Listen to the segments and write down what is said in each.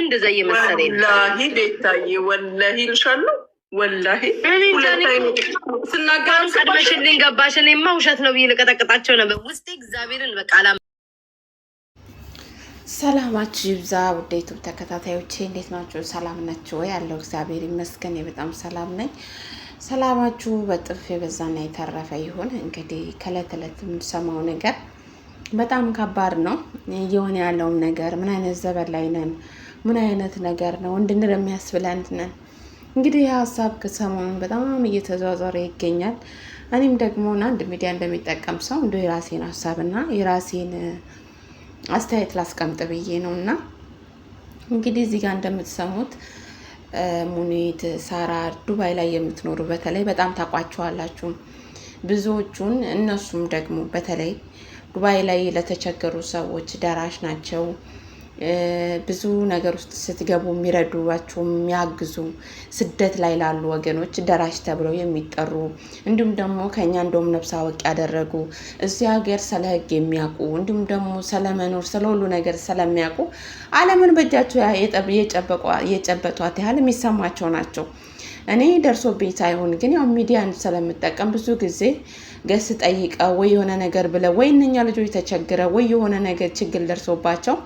እንደዛ እየመሰለኝ ወላሂ ቤታዬ ወላሂ ልሻለሁ ወላሂ ስናገሩ ቀድመሽልኝ ገባሽ። እኔማ ውሸት ነው ብዬ ልቀጠቅጣቸው ነበር ውስጤ እግዚአብሔርን በቃ ሰላማችሁ ይብዛ ውድ ዩቱብ ተከታታዮቼ፣ እንዴት ናችሁ? ሰላም ናችሁ ወይ? ያለው እግዚአብሔር ይመስገን በጣም ሰላም ነኝ። ሰላማችሁ በጥፍ የበዛና የተረፈ ይሁን። እንግዲህ ከእለት እለት የምንሰማው ነገር በጣም ከባድ ነው። እየሆነ ያለውም ነገር ምን አይነት ዘመን ላይ ነን? ምን አይነት ነገር ነው እንድንል የሚያስብለን ነን። እንግዲህ ሀሳብ ከሰሞኑን በጣም እየተዟዟረ ይገኛል። እኔም ደግሞ አንድ ሚዲያ እንደሚጠቀም ሰው እንደ የራሴን ሀሳብና የራሴን አስተያየት ላስቀምጥ ብዬ ነው። እና እንግዲህ እዚህ ጋር እንደምትሰሙት ሙኒት፣ ሳራ ዱባይ ላይ የምትኖሩ በተለይ በጣም ታውቋቸዋላችሁ ብዙዎቹን። እነሱም ደግሞ በተለይ ዱባይ ላይ ለተቸገሩ ሰዎች ደራሽ ናቸው። ብዙ ነገር ውስጥ ስትገቡ የሚረዷችሁ የሚያግዙ፣ ስደት ላይ ላሉ ወገኖች ደራሽ ተብለው የሚጠሩ እንዲሁም ደግሞ ከኛ እንደውም ነፍስ አወቅ ያደረጉ እዚህ ሀገር ስለ ሕግ የሚያውቁ እንዲሁም ደግሞ ስለመኖር ስለ ሁሉ ነገር ስለሚያውቁ ዓለምን በእጃቸው የጨበጧት ያህል የሚሰማቸው ናቸው። እኔ ደርሶብኝ ሳይሆን ግን ያው ሚዲያን ስለምጠቀም ብዙ ጊዜ ገስ ጠይቀው ወይ የሆነ ነገር ብለው ወይ እነኛ ልጆች ተቸግረው ወይ የሆነ ነገር ችግር ደርሶባቸው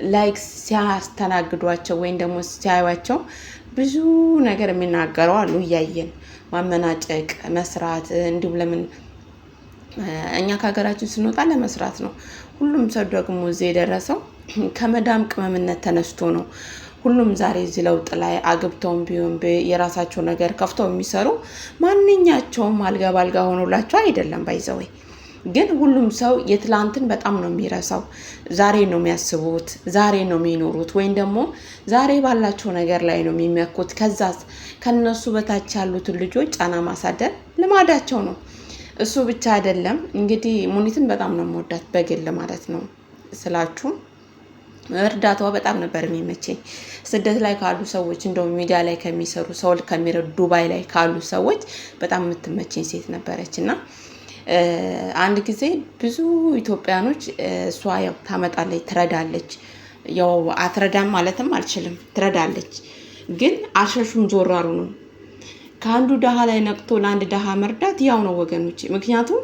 ላይክ ሲያስተናግዷቸው ወይም ደግሞ ሲያዩቸው ብዙ ነገር የሚናገረው አሉ። እያየን ማመናጨቅ፣ መስራት እንዲሁም ለምን እኛ ከሀገራችን ስንወጣ ለመስራት ነው። ሁሉም ሰው ደግሞ እዚህ የደረሰው ከመዳም ቅመምነት ተነስቶ ነው። ሁሉም ዛሬ እዚህ ለውጥ ላይ አግብተውም ቢሆን የራሳቸው ነገር ከፍተው የሚሰሩ ማንኛቸውም አልጋ ባልጋ ሆኖላቸው አይደለም ባይዘወይ። ግን ሁሉም ሰው የትላንትን በጣም ነው የሚረሳው። ዛሬ ነው የሚያስቡት፣ ዛሬ ነው የሚኖሩት፣ ወይም ደግሞ ዛሬ ባላቸው ነገር ላይ ነው የሚመኩት። ከዛ ከነሱ በታች ያሉትን ልጆች ጫና ማሳደር ልማዳቸው ነው። እሱ ብቻ አይደለም እንግዲህ ሙኒትን በጣም ነው የምወዳት በግል ማለት ነው ስላችሁ እርዳታዋ በጣም ነበር የሚመቸኝ። ስደት ላይ ካሉ ሰዎች እንደውም ሚዲያ ላይ ከሚሰሩ ሰው ከሚረዱ ዱባይ ላይ ካሉ ሰዎች በጣም የምትመቸኝ ሴት ነበረች። እና አንድ ጊዜ ብዙ ኢትዮጵያኖች እሷ ያው ታመጣለች፣ ትረዳለች። ያው አትረዳም ማለትም አልችልም፣ ትረዳለች። ግን አልሸሹም፣ ዞር አሉ ነው። ከአንዱ ደሃ ላይ ነቅቶ ለአንድ ደሃ መርዳት ያው ነው ወገኖች። ምክንያቱም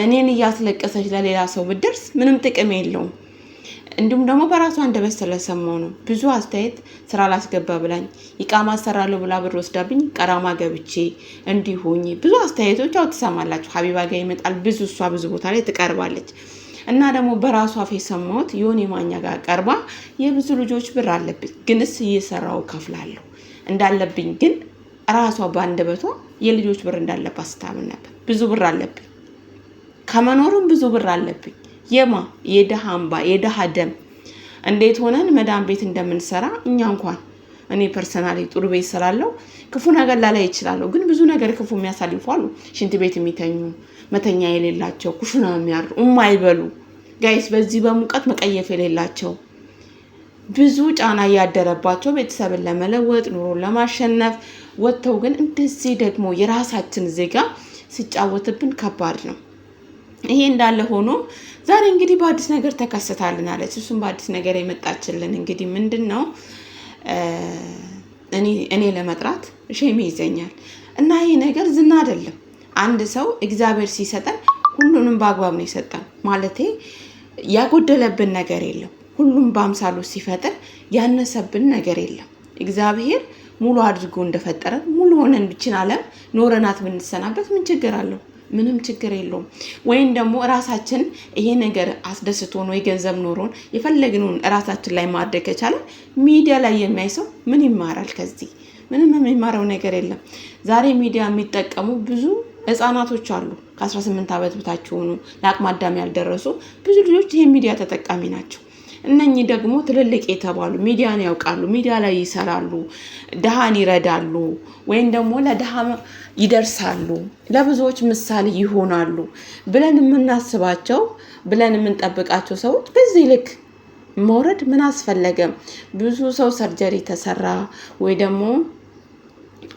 እኔን እያስለቀሰች ለሌላ ሰው ብደርስ ምንም ጥቅም የለውም። እንዲሁም ደግሞ በራሷ አንደበት ስለሰማው ነው። ብዙ አስተያየት ስራ ላስገባ ብላኝ ኢቃማ አሰራለሁ ብላ ብር ወስዳብኝ ቀራማ ገብቼ እንዲሁኝ ብዙ አስተያየቶች ያው ትሰማላችሁ። ሀቢባ ጋር ይመጣል ብዙ፣ እሷ ብዙ ቦታ ላይ ትቀርባለች። እና ደግሞ በራሷ ፌ ሰማሁት ዮኒ ማኛ ጋር ቀርባ የብዙ ልጆች ብር አለብኝ ግንስ እየሰራው ከፍላለሁ እንዳለብኝ፣ ግን ራሷ በአንደበቷ የልጆች ብር እንዳለባት ስታምን ነበር። ብዙ ብር አለብኝ፣ ከመኖርም ብዙ ብር አለብኝ። የደሃ አምባ የደሃ ደም እንዴት ሆነን መዳም ቤት እንደምንሰራ እኛ እንኳን እኔ ፐርሰናሊ ጥሩ ቤት ስላለው ክፉ ነገር ላላይ ይችላል። ግን ብዙ ነገር ክፉ የሚያሳልፉ አሉ። ሽንት ቤት የሚተኙ መተኛ የሌላቸው ኩሽና የሚያድሩ የማይበሉ ጋይስ፣ በዚህ በሙቀት መቀየፍ የሌላቸው ብዙ ጫና እያደረባቸው ቤተሰብን ለመለወጥ ኑሮን ለማሸነፍ ወጥተው ግን እንደዚህ ደግሞ የራሳችን ዜጋ ሲጫወትብን ከባድ ነው። ይሄ እንዳለ ሆኖ ዛሬ እንግዲህ በአዲስ ነገር ተከስታልናለች። እሱም በአዲስ ነገር የመጣችልን እንግዲህ ምንድን ነው እኔ ለመጥራት ሼም ይዘኛል። እና ይሄ ነገር ዝና አይደለም። አንድ ሰው እግዚአብሔር ሲሰጠን ሁሉንም በአግባብ ነው የሰጠን። ማለቴ ያጎደለብን ነገር የለም። ሁሉም በአምሳሉ ሲፈጥር ያነሰብን ነገር የለም። እግዚአብሔር ሙሉ አድርጎ እንደፈጠረን ሙሉ ሆነን ብችን ዓለም ኖረናት ብንሰናበት ምን ችግር አለው? ምንም ችግር የለውም። ወይም ደግሞ ራሳችን ይሄ ነገር አስደስቶን ወይ ገንዘብ ኖሮን የፈለግነውን ራሳችን ላይ ማድረግ ከቻለ ሚዲያ ላይ የሚያይ ሰው ምን ይማራል? ከዚህ ምንም የሚማረው ነገር የለም። ዛሬ ሚዲያ የሚጠቀሙ ብዙ ህፃናቶች አሉ። ከ18 ዓመት በታች ሆኑ ለአቅመ አዳም ያልደረሱ ብዙ ልጆች ይሄ ሚዲያ ተጠቃሚ ናቸው። እነኚህ ደግሞ ትልልቅ የተባሉ ሚዲያን ያውቃሉ፣ ሚዲያ ላይ ይሰራሉ፣ ደሃን ይረዳሉ፣ ወይም ደግሞ ለደሃ ይደርሳሉ፣ ለብዙዎች ምሳሌ ይሆናሉ ብለን የምናስባቸው ብለን የምንጠብቃቸው ሰዎች በዚህ ልክ መውረድ ምን አስፈለገ? ብዙ ሰው ሰርጀሪ ተሰራ ወይ ደግሞ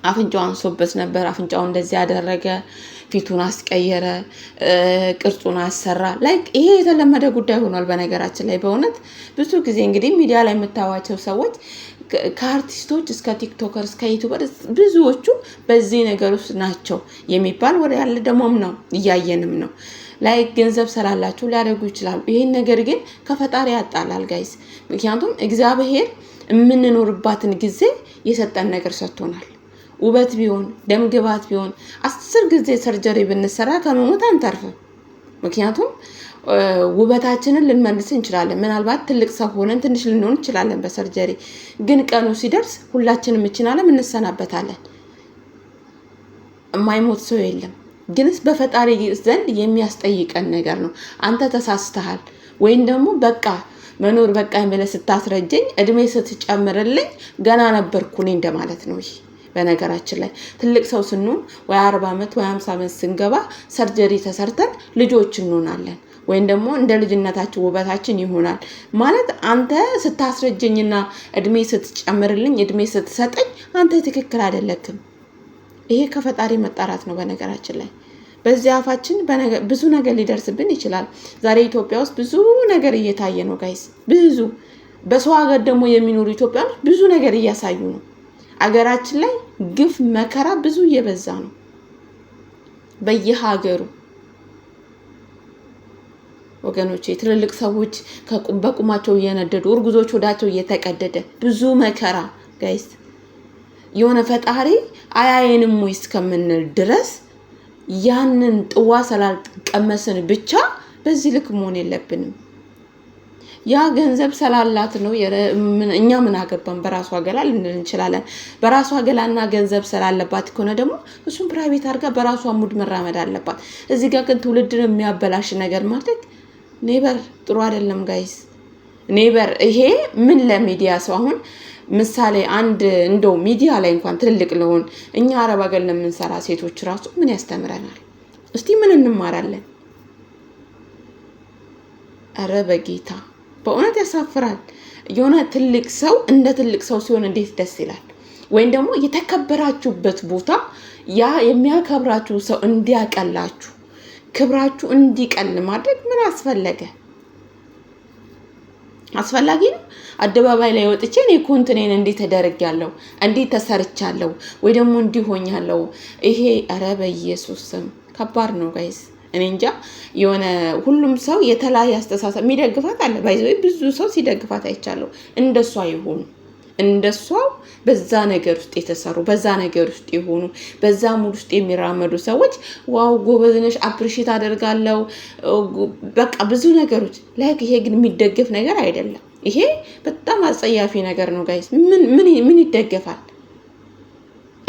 አፍንጫው አንሶበት ነበር። አፍንጫው እንደዚህ ያደረገ፣ ፊቱን አስቀየረ፣ ቅርጹን አሰራ። ላይክ ይሄ የተለመደ ጉዳይ ሆኗል። በነገራችን ላይ በእውነት ብዙ ጊዜ እንግዲህ ሚዲያ ላይ የምታዩዋቸው ሰዎች ከአርቲስቶች እስከ ቲክቶከር እስከ ዩቲዩበር ብዙዎቹ በዚህ ነገር ውስጥ ናቸው የሚባል ወደ ያለ ደሞም ነው እያየንም ነው። ላይክ ገንዘብ ስላላችሁ ሊያደርጉ ይችላሉ። ይሄን ነገር ግን ከፈጣሪ ያጣላል ጋይስ። ምክንያቱም እግዚአብሔር የምንኖርባትን ጊዜ የሰጠን ነገር ሰጥቶናል። ውበት ቢሆን ደም ግባት ቢሆን 10 ጊዜ ሰርጀሪ ብንሰራ ከመሞት አንተርፍም። ምክንያቱም ውበታችንን ልንመልስ እንችላለን። ምናልባት ትልቅ ሰው ሆነን ትንሽ ልንሆን እንችላለን በሰርጀሪ፣ ግን ቀኑ ሲደርስ ሁላችንም እችናለን እንሰናበታለን። የማይሞት ሰው የለም። ግንስ በፈጣሪ ዘንድ የሚያስጠይቀን ነገር ነው። አንተ ተሳስተሃል ወይም ደግሞ በቃ መኖር በቃ ብለህ ስታስረጀኝ እድሜ ስትጨምርልኝ ገና ነበርኩ እኔ እንደማለት ነው። ይሄ በነገራችን ላይ ትልቅ ሰው ስንሆን ወይ 40 ዓመት ወይ 50 ዓመት ስንገባ ሰርጀሪ ተሰርተን ልጆች እንሆናለን፣ ወይም ደግሞ እንደ ልጅነታችን ውበታችን ይሆናል ማለት። አንተ ስታስረጀኝና እድሜ ስትጨምርልኝ እድሜ ስትሰጠኝ አንተ ትክክል አይደለክም። ይሄ ከፈጣሪ መጣራት ነው። በነገራችን ላይ በዚህ አፋችን ብዙ ነገር ሊደርስብን ይችላል። ዛሬ ኢትዮጵያ ውስጥ ብዙ ነገር እየታየ ነው ጋይስ። ብዙ በሰው ሀገር ደግሞ የሚኖሩ ኢትዮጵያኖች ብዙ ነገር እያሳዩ ነው። አገራችን ላይ ግፍ መከራ ብዙ እየበዛ ነው በየሀገሩ ወገኖቼ። ትልልቅ ሰዎች በቁማቸው እየነደዱ፣ እርጉዞች ወዳቸው እየተቀደደ ብዙ መከራ ጋይስ። የሆነ ፈጣሪ አያየንም ወይ እስከምንል ድረስ ያንን ጥዋ ስላልቀመስን ብቻ በዚህ ልክ መሆን የለብንም። ያ ገንዘብ ስላላት ነው እኛ ምን አገባን በራሷ ገላ ልንል እንችላለን። በራሷ ገላና ገንዘብ ስላለባት ከሆነ ደግሞ እሱን ፕራይቬት አድርጋ በራሷ ሙድ መራመድ አለባት። እዚህ ጋር ግን ትውልድን የሚያበላሽ ነገር ማድረግ ኔበር ጥሩ አይደለም ጋይስ። ኔበር ይሄ ምን ለሚዲያ ሰው አሁን ምሳሌ አንድ እንደው ሚዲያ ላይ እንኳን ትልልቅ ለሆን እኛ አረብ ሀገር ለምንሰራ ሴቶች ራሱ ምን ያስተምረናል? እስቲ ምን እንማራለን? አረ በጌታ በእውነት ያሳፍራል። የሆነ ትልቅ ሰው እንደ ትልቅ ሰው ሲሆን እንዴት ደስ ይላል። ወይም ደግሞ የተከበራችሁበት ቦታ ያ የሚያከብራችሁ ሰው እንዲያቀላችሁ ክብራችሁ እንዲቀል ማድረግ ምን አስፈለገ? አስፈላጊ ነው? አደባባይ ላይ ወጥቼ እኔ ኮንቲኔን እንዴት ተደርጋለሁ እንዴት ተሰርቻለሁ ወይ ደግሞ እንዲሆኛለሁ ይሄ አረ በኢየሱስ ስም ከባድ ነው ጋይስ። እኔ እንጃ የሆነ ሁሉም ሰው የተለያየ አስተሳሰብ የሚደግፋት አለ። ባይዘው ብዙ ሰው ሲደግፋት አይቻለሁ። እንደሷ ይሆኑ እንደሷ በዛ ነገር ውስጥ የተሰሩ በዛ ነገር ውስጥ የሆኑ በዛ ሙድ ውስጥ የሚራመዱ ሰዎች ዋው ጎበዝ ነሽ አፕሪሺየት አደርጋለሁ በቃ ብዙ ነገሮች ላይክ። ይሄ ግን የሚደገፍ ነገር አይደለም። ይሄ በጣም አጸያፊ ነገር ነው ጋይስ። ምን ይደገፋል?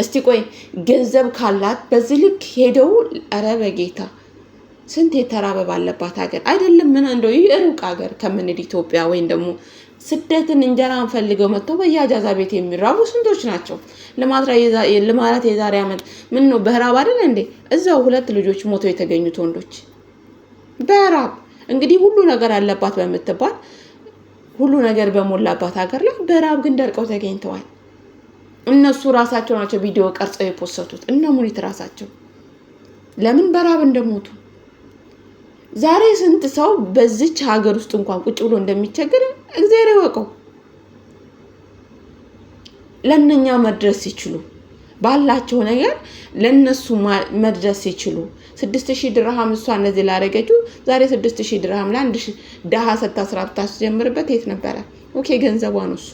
እስቲ ቆይ ገንዘብ ካላት በዚህ ልክ ሄደው አረ በጌታ ስንት የተራበ ባለባት ሀገር አይደለም ምን እንደው ይሩቅ ሀገር ከምንድ ኢትዮጵያ ወይም ደግሞ ስደትን እንጀራን ፈልገው መጥተው በያጃዛ ቤት የሚራቡ ስንቶች ናቸው? ለማለት የዛሬ ዓመት ምን ነው በራብ አይደል እንዴ እዛው 2 ልጆች ሞተው የተገኙት ወንዶች በራብ። እንግዲህ ሁሉ ነገር አለባት በመተባል ሁሉ ነገር በሞላባት ሀገር ላይ በራብ ግን ደርቀው ተገኝተዋል። እነሱ ራሳቸው ናቸው ቪዲዮ ቀርጸው የፖስቱት እነ ሙኒት ራሳቸው ለምን በራብ እንደሞቱ። ዛሬ ስንት ሰው በዚች ሀገር ውስጥ እንኳን ቁጭ ብሎ እንደሚቸገር እግዚአብሔር ይወቀው። ለነኛ መድረስ ይችሉ ባላቸው ነገር ለነሱ መድረስ ይችሉ 6000 ድርሃም እሷ እነዚህ ላረገችው ዛሬ 6000 ድርሃም ለአንድ ደሃ ሰታስራብታ ጀምርበት የት ነበረ? ኦኬ ገንዘቧን እሱ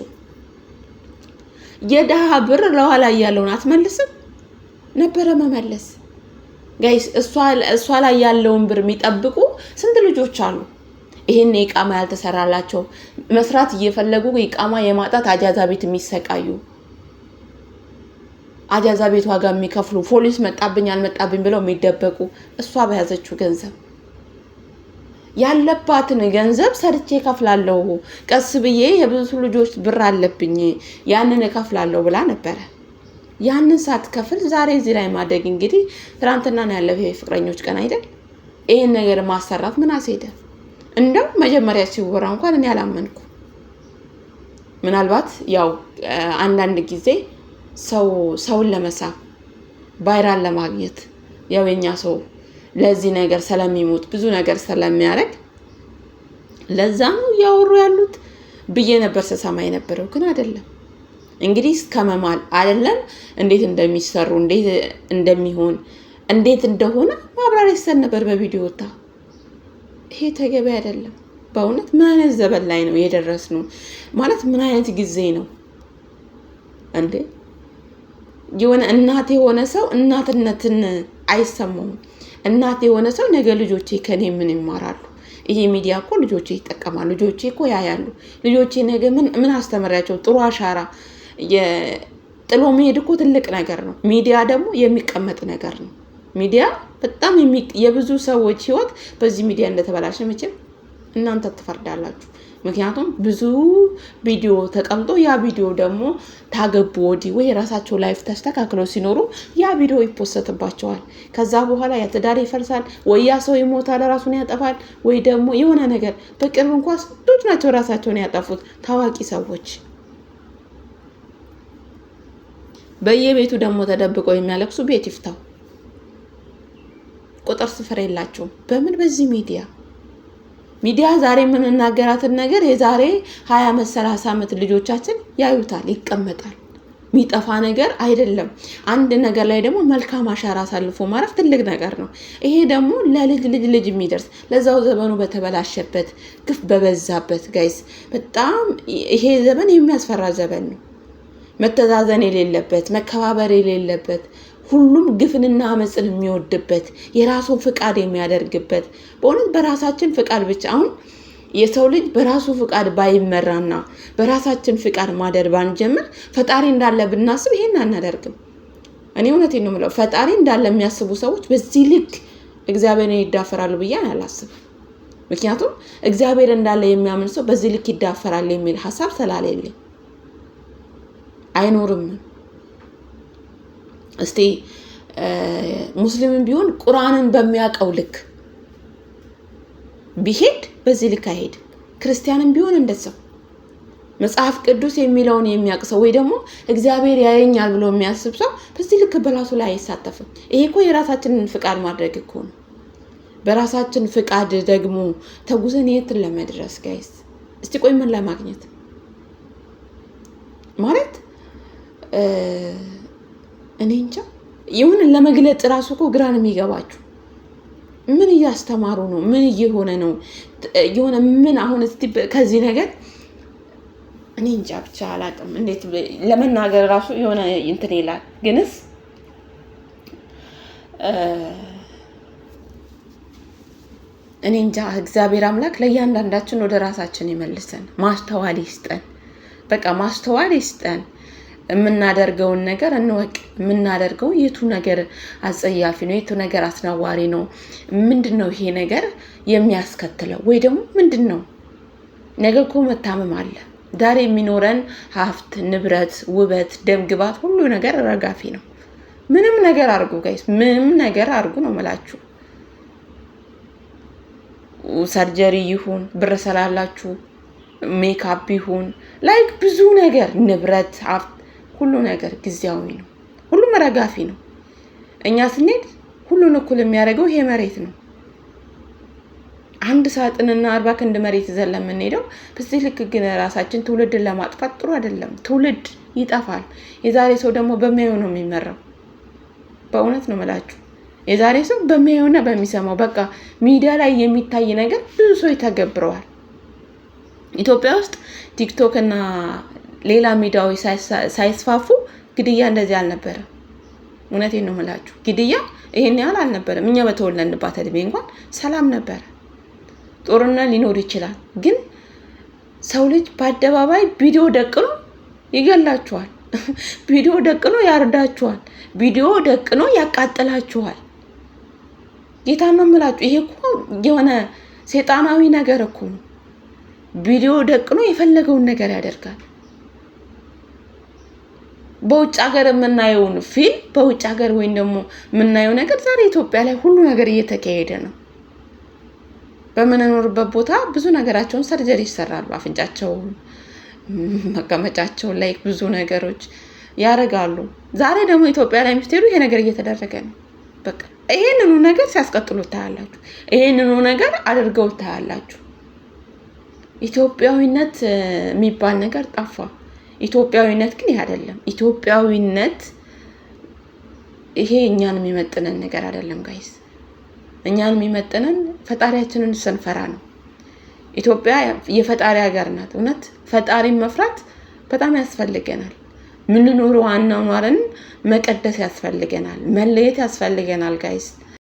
የደሃ ብር ለኋላ ያለውን አትመልስም ነበረ መመለስ ጋይስ። እሷ ላይ ያለውን ብር የሚጠብቁ ስንት ልጆች አሉ። ይሄን ኢቃማ ያልተሰራላቸው መስራት እየፈለጉ ኢቃማ የማጣት አጃዛ ቤት የሚሰቃዩ አጃዛ ቤት ዋጋ የሚከፍሉ ፖሊስ መጣብኝ አልመጣብኝ ብለው የሚደበቁ እሷ በያዘችው ገንዘብ ያለባትን ገንዘብ ሰርቼ ከፍላለሁ ቀስ ብዬ የብዙ ልጆች ብር አለብኝ ያንን ከፍላለሁ ብላ ነበር። ያንን ሳትከፍል ዛሬ እዚህ ላይ ማደግ እንግዲህ ትናንትና ነው ያለፈው የፍቅረኞች ቀን አይደል? ይሄን ነገር ማሰራት ምን አስሄደ? እንደው መጀመሪያ ሲወራ እንኳን እኔ አላመንኩ። ምናልባት ያው አንዳንድ ጊዜ ሰውን ለመሳብ ቫይራል ለማግኘት ያው የኛ ሰው ለዚህ ነገር ስለሚሞት ብዙ ነገር ስለሚያደርግ ለዛ ነው ያወሩ ያሉት ብዬ ነበር ሰሳማ የነበረው። ግን አይደለም እንግዲህ እስከመማል አይደለም እንዴት እንደሚሰሩ እንዴት እንደሚሆን እንዴት እንደሆነ ማብራሪያ ይሰጥ ነበር በቪዲዮ ወጣ። ይሄ ተገቢ አይደለም። በእውነት ምን አይነት ዘመን ላይ ነው የደረስነው? ማለት ምን አይነት ጊዜ ነው እንዴ? የሆነ እናት የሆነ ሰው እናትነትን አይሰማውም። እናት የሆነ ሰው ነገ ልጆቼ ከኔ ምን ይማራሉ? ይሄ ሚዲያ እኮ ልጆቼ ይጠቀማሉ፣ ልጆቼ እኮ ያያሉ፣ ልጆቼ ነገ ምን አስተምራቸው? ጥሩ አሻራ ጥሎ መሄድ እኮ ትልቅ ነገር ነው። ሚዲያ ደግሞ የሚቀመጥ ነገር ነው። ሚዲያ በጣም የብዙ ሰዎች ህይወት በዚህ ሚዲያ እንደተበላሸ መቼም እናንተ ትፈርዳላችሁ። ምክንያቱም ብዙ ቪዲዮ ተቀምጦ ያ ቪዲዮ ደግሞ ታገቡ ወዲህ ወይ ራሳቸው ላይፍ ተስተካክለው ሲኖሩ ያ ቪዲዮ ይፖሰትባቸዋል። ከዛ በኋላ ያ ትዳር ይፈርሳል፣ ወይ ያ ሰው ይሞታል፣ ራሱን ያጠፋል፣ ወይ ደግሞ የሆነ ነገር። በቅርብ እንኳን ስንቶች ናቸው ራሳቸውን ያጠፉት ታዋቂ ሰዎች። በየቤቱ ደግሞ ተደብቀው የሚያለቅሱ ቤት ይፍታው። ቁጥር ስፍር የላቸውም። በምን በዚህ ሚዲያ ዛሬ የምንናገራትን ነገር የዛሬ 20 ዓመት 30 ዓመት ልጆቻችን ያዩታል፣ ይቀመጣል። የሚጠፋ ነገር አይደለም። አንድ ነገር ላይ ደግሞ መልካም አሻራ አሳልፎ ማረፍ ትልቅ ነገር ነው። ይሄ ደግሞ ለልጅ የሚደርስ ለዛው ዘመኑ በተበላሸበት ግፍ በበዛበት ጋይስ በጣም ይሄ ዘመን የሚያስፈራ ዘመን ነው። መተዛዘን የሌለበት፣ መከባበር የሌለበት፣ ሁሉም ግፍንና አመፅን የሚወድበት፣ የራሱን ፍቃድ የሚያደርግበት፣ በእውነት በራሳችን ፍቃድ ብቻ። አሁን የሰው ልጅ በራሱ ፍቃድ ባይመራና በራሳችን ፍቃድ ማደር ባንጀምር ፈጣሪ እንዳለ ብናስብ ይሄን አናደርግም። እኔ እውነቴን ነው የምለው። ፈጣሪ እንዳለ የሚያስቡ ሰዎች በዚህ ልክ እግዚአብሔርን ይዳፈራሉ ብዬ አላስብም። ምክንያቱም እግዚአብሔር እንዳለ የሚያምን ሰው በዚህ ልክ ይዳፈራል የሚል ሀሳብ ስላሌለኝ አይኖርም። እስቲ ሙስሊምን ቢሆን ቁርአንን በሚያውቀው ልክ ቢሄድ በዚህ ልክ አይሄድ። ክርስቲያንም ቢሆን እንደዛው መጽሐፍ ቅዱስ የሚለውን የሚያውቅ ሰው ወይ ደግሞ እግዚአብሔር ያየኛል ብሎ የሚያስብ ሰው በዚህ ልክ በራሱ ላይ አይሳተፍም። ይሄ እኮ የራሳችንን ፍቃድ ማድረግ እኮ ነው። በራሳችን ፍቃድ ደግሞ ተጉዘን የት ለመድረስ ጋይስ? እስቲ ቆይ ምን ለማግኘት ማለት እኔ እንጃ። ይሁን ለመግለጽ ራሱ እኮ ግራ ነው የሚገባችሁ። ምን እያስተማሩ ነው? ምን እየሆነ ነው? የሆነ ምን አሁን እስቲ ከዚህ ነገር እኔ እንጃ ብቻ አላውቅም። እንዴት ለመናገር ራሱ የሆነ እንትን ይላል። ግንስ እኔ እንጃ። እግዚአብሔር አምላክ ለእያንዳንዳችን ወደ ራሳችን ይመልሰን፣ ማስተዋል ይስጠን። በቃ ማስተዋል ይስጠን። የምናደርገውን ነገር እንወቅ። የምናደርገው የቱ ነገር አጸያፊ ነው፣ የቱ ነገር አስነዋሪ ነው፣ ምንድነው ይሄ ነገር የሚያስከትለው? ወይ ደግሞ ምንድነው? ነገ እኮ መታመም አለ። ዛሬ የሚኖረን ሀብት፣ ንብረት፣ ውበት፣ ደም ግባት ሁሉ ነገር ረጋፊ ነው። ምንም ነገር አድርጉ ጋይስ፣ ምንም ነገር አድርጉ ነው የምላችሁ። ሰርጀሪ ይሁን ብር ስላላችሁ ሜካፕ ይሁን ላይክ ብዙ ነገር ንብረት፣ ሀብት፣ ሁሉ ነገር ጊዜያዊ ነው። ሁሉም ረጋፊ ነው። እኛ ስንሄድ ሁሉን እኩል የሚያደርገው ይሄ መሬት ነው። አንድ ሳጥንና 40 ክንድ መሬት ይዘን ለምንሄደው በዚህ ልክ ግን ራሳችን ትውልድን ለማጥፋት ጥሩ አይደለም። ትውልድ ይጠፋል። የዛሬ ሰው ደግሞ በሚያየው ነው የሚመራው። በእውነት ነው የምላችሁ። የዛሬ ሰው በሚያየውና በሚሰማው በቃ ሚዲያ ላይ የሚታይ ነገር ብዙ ሰው ይተገብረዋል። ኢትዮጵያ ውስጥ ቲክቶክ እና ሌላ ሚዲያዎች ሳይስፋፉ ግድያ እንደዚህ አልነበረም። እውነቴን ነው የምላችሁ። ግድያ ይሄን ያህል አልነበረም። እኛ በተወለድንባት እድሜ እንኳን ሰላም ነበረ። ጦርነት ሊኖር ይችላል፣ ግን ሰው ልጅ በአደባባይ ቪዲዮ ደቅኖ ይገላችኋል። ቪዲዮ ደቅኖ ያርዳችኋል። ቪዲዮ ደቅኖ ያቃጥላችኋል። ጌታን ነው የምላችሁ። ይሄ እኮ የሆነ ሴጣናዊ ነገር እኮ ነው። ቪዲዮ ደቅኖ የፈለገውን ነገር ያደርጋል። በውጭ ሀገር የምናየውን ፊልም በውጭ ሀገር ወይም ደግሞ የምናየው ነገር ዛሬ ኢትዮጵያ ላይ ሁሉ ነገር እየተካሄደ ነው። በምንኖርበት ቦታ ብዙ ነገራቸውን ሰርጀሪ ይሰራሉ። አፍንጫቸውን፣ መቀመጫቸውን ላይ ብዙ ነገሮች ያረጋሉ። ዛሬ ደግሞ ኢትዮጵያ ላይ ምትሄዱ ይሄ ነገር እየተደረገ ነው። በቃ ይሄንኑ ነገር ሲያስቀጥሉ ታያላችሁ። ይሄንኑ ነገር አድርገው ታያላችሁ። ኢትዮጵያዊነት የሚባል ነገር ጠፋ። ኢትዮጵያዊነት ግን ይሄ አይደለም። ኢትዮጵያዊነት ይሄ እኛን የሚመጥነን ነገር አይደለም ጋይስ። እኛን የሚመጥነን ፈጣሪያችንን ስንፈራ ነው። ኢትዮጵያ የፈጣሪ ሀገር ናት። እውነት ፈጣሪን መፍራት በጣም ያስፈልገናል። ምን ኑሮ አናኗርን መቀደስ ያስፈልገናል። መለየት ያስፈልገናል ጋይስ።